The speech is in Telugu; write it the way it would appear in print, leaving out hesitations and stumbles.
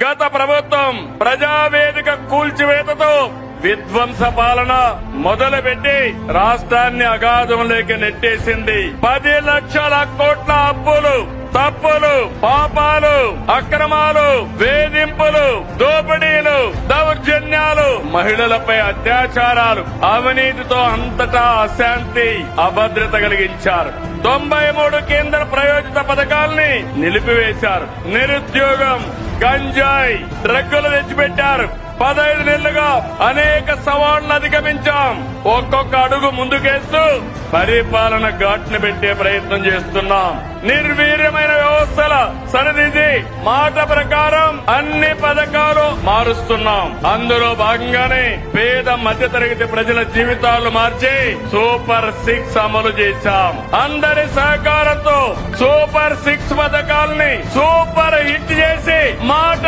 గత ప్రభుత్వం ప్రజావేదిక కూల్చివేతతో విధ్వంస పాలన మొదలుపెట్టి రాష్ట్రాన్ని అగాధంలోకి నెట్టేసింది. 10 లక్షల కోట్ల అప్పులు, తప్పులు, పాపాలు, అక్రమాలు, వేధింపులు, దోపిడీలు, దౌర్జన్యాలు, మహిళలపై అత్యాచారాలు, అవినీతితో అంతటా అశాంతి, అభద్రత కలిగించారు. 93 కేంద్ర ప్రాయోజిత పథకాల్ని నిలిపివేశారు. నిరుద్యోగం, గంజాయి, డ్రగ్గులు తెచ్చిపెట్టారు. 15 నెలలుగా అనేక సవాళ్లను అధిగమించాం. ఒక్కొక్క అడుగు ముందుకేస్తూ పరిపాలన ఘాట్ను పెట్టే ప్రయత్నం చేస్తున్నాం. నిర్వీర్యమైన వ్యవస్థల సరిదిద్ది మాట ప్రకారం అన్ని పథకాలు మారుస్తున్నాం. అందులో భాగంగానే పేద మధ్యతరగతి ప్రజల జీవితాలు మార్చి సూపర్ 6 అమలు చేశాం. అందరి సహకారంతో సూపర్ 6 పథకాల్ని సూపర్ హిట్ చేసి మాట